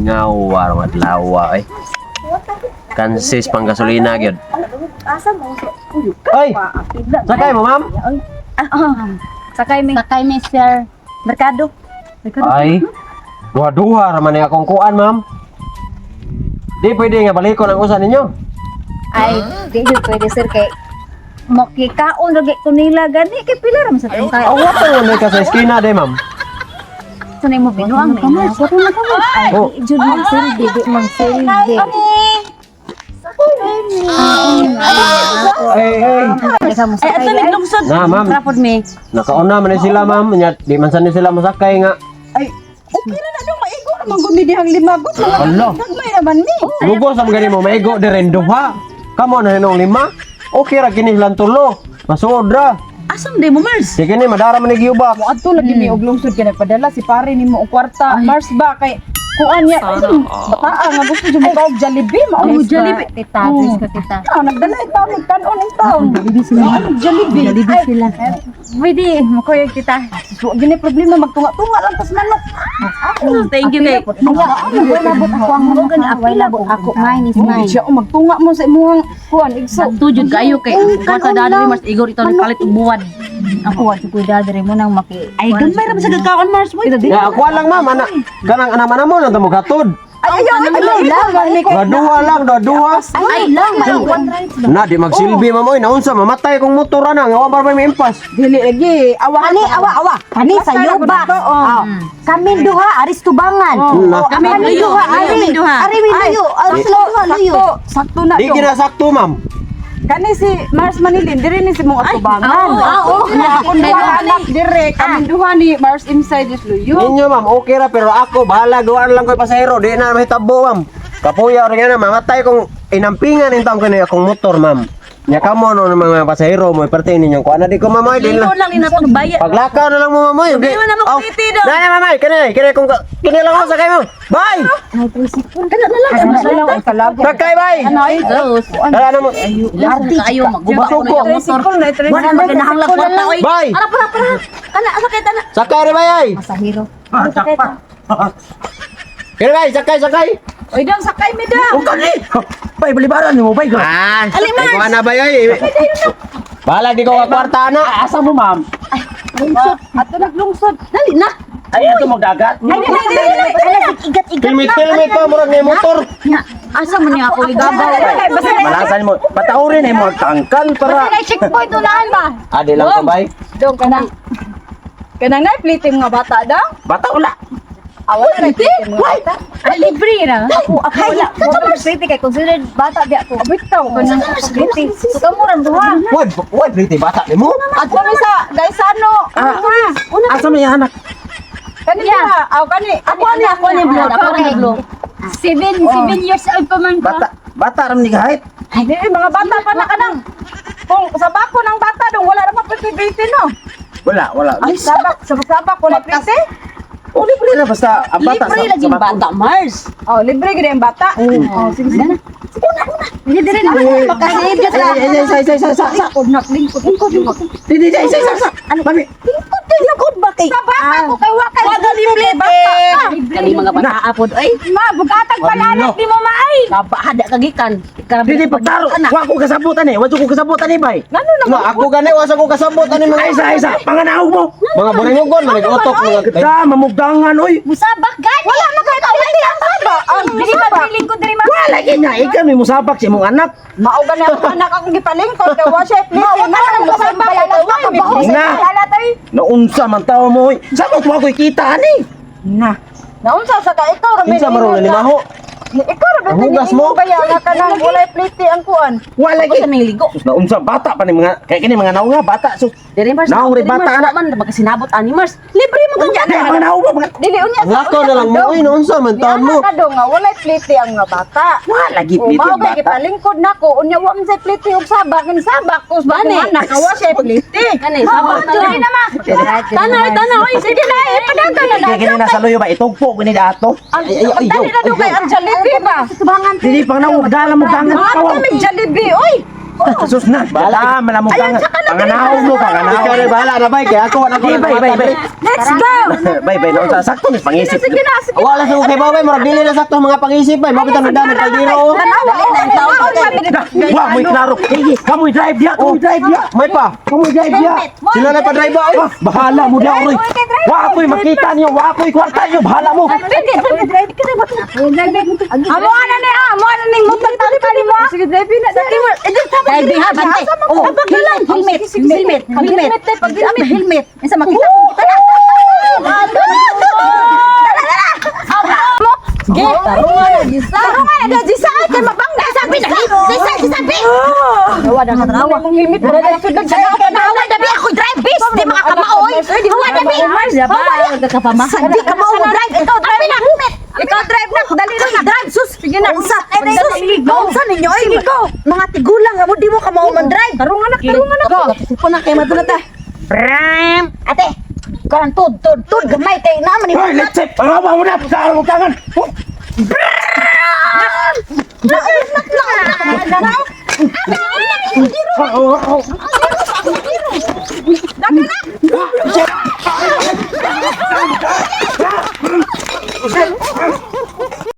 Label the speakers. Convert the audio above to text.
Speaker 1: Ngawa mga lawa eh. Kansis pang gasolina gyud.
Speaker 2: Asa mo?
Speaker 1: Ay. Sakay mo, ma'am?
Speaker 2: Sakay mi sir. Merkado.
Speaker 1: Ay. Duha-duha raman ni akong kuan, ma'am. Di pwede nga balikon ang usan ninyo.
Speaker 2: Ay, di yun pwede sir kay makikaon lagi ko nila gani kay pila ra man sa tong tayo.
Speaker 1: Awa pa yun ka sa eskina day, ma'am.
Speaker 2: Sanay mo binuang na. Ay,
Speaker 1: Oh.
Speaker 2: jud mang silbi, di mang silbi.
Speaker 1: Ay, ay.
Speaker 2: Ay, ato naglungsod.
Speaker 1: Na, ma'am.
Speaker 2: Trapod me.
Speaker 1: Nakauna man ni sila, ma'am. Nya di man sanay sila masakay nga.
Speaker 3: Ay, okay na dong maigo naman gud dihang limagot.
Speaker 1: Hala.
Speaker 3: Dagmay naman ni.
Speaker 1: Lugo sa mga mo maigo di rin duha. Kamo na hinong 5. Okay ra kini lang tulo. Masuod ra.
Speaker 3: Asam day mo Mars?
Speaker 1: Sige ni madara man ni giubak.
Speaker 3: Mo adto lagi mi og lungsod kay nagpadala si pare nimo og kwarta. Mars ba kay kuan niya. Bataa nga gusto jud mo og Jollibee, mao mo Jollibee.
Speaker 2: Tita, please ka tita.
Speaker 3: Nagdala itaw ni kanon ang taon. Jollibee.
Speaker 2: Jollibee sila. Pwede, makoy tita.
Speaker 3: So gini problema magtunga-tunga lang tas manok.
Speaker 2: Thank you kay. Nabot ako ang mo gani apila ko ako mine is mine.
Speaker 3: Siya magtunga mo sa imong kuan igso.
Speaker 4: Tujud kayo kay kata dadri mas igor ito ni palit og buwan.
Speaker 2: Ako wa jud kuidad diri mo nang maki.
Speaker 4: Ay gamay ra man sa gagkaon Mars mo.
Speaker 1: Ya ako lang, ma'am. Ana kanang ana mo nang tamo katod.
Speaker 3: Ay ayaw.
Speaker 1: Duha.
Speaker 2: Ay lang, maiwan.
Speaker 1: Na di magsilbi, ma'am. Oy, naunsa mamatay kong motor ana nga wa pa may impas.
Speaker 3: Dili lagi. Awa
Speaker 5: Awa. Kami sa yuba. Kami duha aris tubangan.
Speaker 1: Na.
Speaker 4: Kami luyo, kami duha.
Speaker 5: Ari mi luyo. Aris luyo.
Speaker 3: Sakto na
Speaker 1: Di
Speaker 3: dong.
Speaker 1: ginasakto, ma'am.
Speaker 3: Kani si Mars Manilin, diri ni si mong atubangan.
Speaker 5: oo.
Speaker 3: Kung duha anak dire, kami duha ni Mars inside is luyo.
Speaker 1: Inyo, ma'am, okay ra pero ako bahala gawaan lang ko'y pasahero. Di na mahitabo, ma'am. Kapuya rin nga na mamatay kong inampingan in taong kanina akong motor, ma'am. Nya kamo no ng mga pasahero mo ipartin ninyo ko ana di ko mamay din
Speaker 4: Ikaw
Speaker 1: lang.
Speaker 4: lang ni natong bayad.
Speaker 1: Paglakaw na lang mo mamay.
Speaker 4: Di mo na makuliti daw.
Speaker 1: Na mamay, kani kung kini lang ako sakay mo. Bye.
Speaker 4: Kana na lang.
Speaker 3: Salaw ang kalago.
Speaker 1: Sakay bye.
Speaker 4: Dos.
Speaker 1: Dala na mo.
Speaker 4: Larti kayo magguba ko na yung motor. Wala na kinahanglan kwarta oy.
Speaker 1: Bye.
Speaker 4: Para. Kana sakay tana.
Speaker 1: Sakay re bye.
Speaker 2: Masahiro.
Speaker 1: Kini bye, sakay.
Speaker 3: Oy dang sakay mi daw.
Speaker 1: Kani. Bye balibaran mo bye ko. Ah, alimas. Ko ana bye ay. Bala di ko ka kwarta na.
Speaker 6: Asa mo, ma'am?
Speaker 3: Ato naglungsod.
Speaker 4: Dali na.
Speaker 6: Ay, ito magdagat.
Speaker 1: Helmet pa murag ni motor.
Speaker 4: Asa man niya ako igabaw.
Speaker 6: Malasan mo. Pataurin mo tangkal para.
Speaker 2: Checkpoint unahan ba?
Speaker 1: Adi lang ko bye.
Speaker 3: Dong kanang na fliting nga bata daw.
Speaker 6: Bata ula.
Speaker 3: Awa na fliting nga bata.
Speaker 2: Ay, libre na. Ako wala. Ako pretty kay considered bata di ako.
Speaker 3: Bitaw kanang
Speaker 2: Pretty. So kamuran duha.
Speaker 1: Why pretty bata ni mo?
Speaker 3: at kami sa guys ano.
Speaker 6: Asa mo yung anak?
Speaker 3: Kani ba? Aw kani.
Speaker 4: Ako ni blood. Ako ni blood.
Speaker 2: 7 years old pa man
Speaker 6: Bata. Bata ram ni kahit.
Speaker 3: Di mga bata pa na kanang. Kung sa bako ng bata dong wala ra mapipiti no.
Speaker 6: Wala.
Speaker 3: Ay sabak wala priti.
Speaker 6: O, libre na basta ang bata.
Speaker 4: Libre lagi bata Mars.
Speaker 3: Oh, libre gid ang bata. Oh, sige.
Speaker 2: Hindi dire na. Makasave ka sa.
Speaker 6: Sa.
Speaker 2: Udnak lingkod.
Speaker 6: Di. Sa. Ano? Mami.
Speaker 3: Lingkod ba kay? Sabak ko kay wa kay.
Speaker 4: Wag libre bata. Kani mga bata apod ay.
Speaker 3: Ma, bugatag palanak di mo maay.
Speaker 4: Kapahada kagikan.
Speaker 6: Di pagtaro. Wa ko kasabutan eh. Wa ko kasabutan eh, bay.
Speaker 3: Nano na
Speaker 1: Ma ako gani wasa ko kasabot ani mga
Speaker 6: Isa. Panganaw mo.
Speaker 1: mga buringon manigutok mga
Speaker 6: Ka, mamugdangan, oy.
Speaker 2: Musabak gani. Wala na kay tawid ang baba. Dili ba lingkod dire ma?
Speaker 6: Wala gina. Ikaw may musabak si mong anak.
Speaker 3: mao ba na ang anak akong gipalingkod kay wa siya pliti. Nano mo sa bayan wa
Speaker 6: Na. Naunsa man tao mo, oy. Sa mo tuwa ko'y kita, ani.
Speaker 3: Na. Naunsa sa ka ikaw ra
Speaker 1: Kinsa maron ni maho?
Speaker 3: Ikaw ra
Speaker 1: Ang hugas mo?
Speaker 3: Kaya nga kanang walay pliti ang kuan.
Speaker 6: Wala
Speaker 4: Ako sa
Speaker 6: gina.
Speaker 4: may ligo.
Speaker 6: Sus, naunsa bata pa ni mga kay kini mga naong nga bata. Sus.
Speaker 4: Dere Mars.
Speaker 6: Naong rin bata, anak.
Speaker 4: man magkasinabot ani Mars. Libre mo
Speaker 6: Unya
Speaker 4: kanya.
Speaker 6: na mga naong mo.
Speaker 3: Dili unya
Speaker 1: Ang lakaw na lang mo uy naunsa man taon mo.
Speaker 3: Ka dong nga walay pliti ang nga bata.
Speaker 6: Wala
Speaker 3: O
Speaker 6: gipit
Speaker 3: mao
Speaker 6: yung
Speaker 3: kay
Speaker 6: bata.
Speaker 3: gipalingkod nako unya wa man say pliti og sabak ni sabak kus ba
Speaker 4: Bani.
Speaker 3: anak wa siya pliti.
Speaker 4: Kani sabot na
Speaker 3: Dili na ma. Tanay oy sige na padagan na
Speaker 6: Kaya kini nasa luyo ba itugpo gini dato.
Speaker 3: Dali na do kay ang Jollibee ba?
Speaker 6: Dili pang naong dala mo dangan
Speaker 3: Mga
Speaker 6: kawaw.
Speaker 3: kami Jollibee oy.
Speaker 6: Sus na. Bahala man mo panganaw mo, panganaw.
Speaker 1: Ikaw na bahala na bay, kaya ako
Speaker 6: Di, bay.
Speaker 5: Let's go.
Speaker 1: Bay, naon sa sakto ni pangisip. Wala sa kay bay, murag dili na sakto mga pangisip bay. Mabita na daan kaldero.
Speaker 6: Wa mo klaro. Kamu drive dia, kamu drive dia.
Speaker 1: May pa.
Speaker 6: Kamu drive dia.
Speaker 1: Sila na pa drive ay.
Speaker 6: Bahala mo dia oroy. Wa ko'y makita niyo, wa ko'y kwarta niyo, bahala mo.
Speaker 5: Amo ana ni motor tali mo.
Speaker 3: Sige, drive na.
Speaker 5: Dahil ha, bante. Oh, helmet. Helmet. Isa makita ko. Sige, tarungan na Jisa. Kay mabangga sabi na. Sabi. Hawa na katrawa.
Speaker 3: Helmet mo na sudad sa
Speaker 5: Hawa dabi ako drive bis. Di makakamaoy. Hawa dabi. Sandi ka mo drive. Ikaw drive na. Ikaw drive na. Dali na drive sus. Sige na. Unsa ninyo ay ligo. Mga tigulang mo di mo ka mao man drive. Tarungan na. Sipo na kay madunata. Ate. Karan tud gamay kay naman ni.
Speaker 6: Hoy, let's say, parawa mo na sa arang tangan.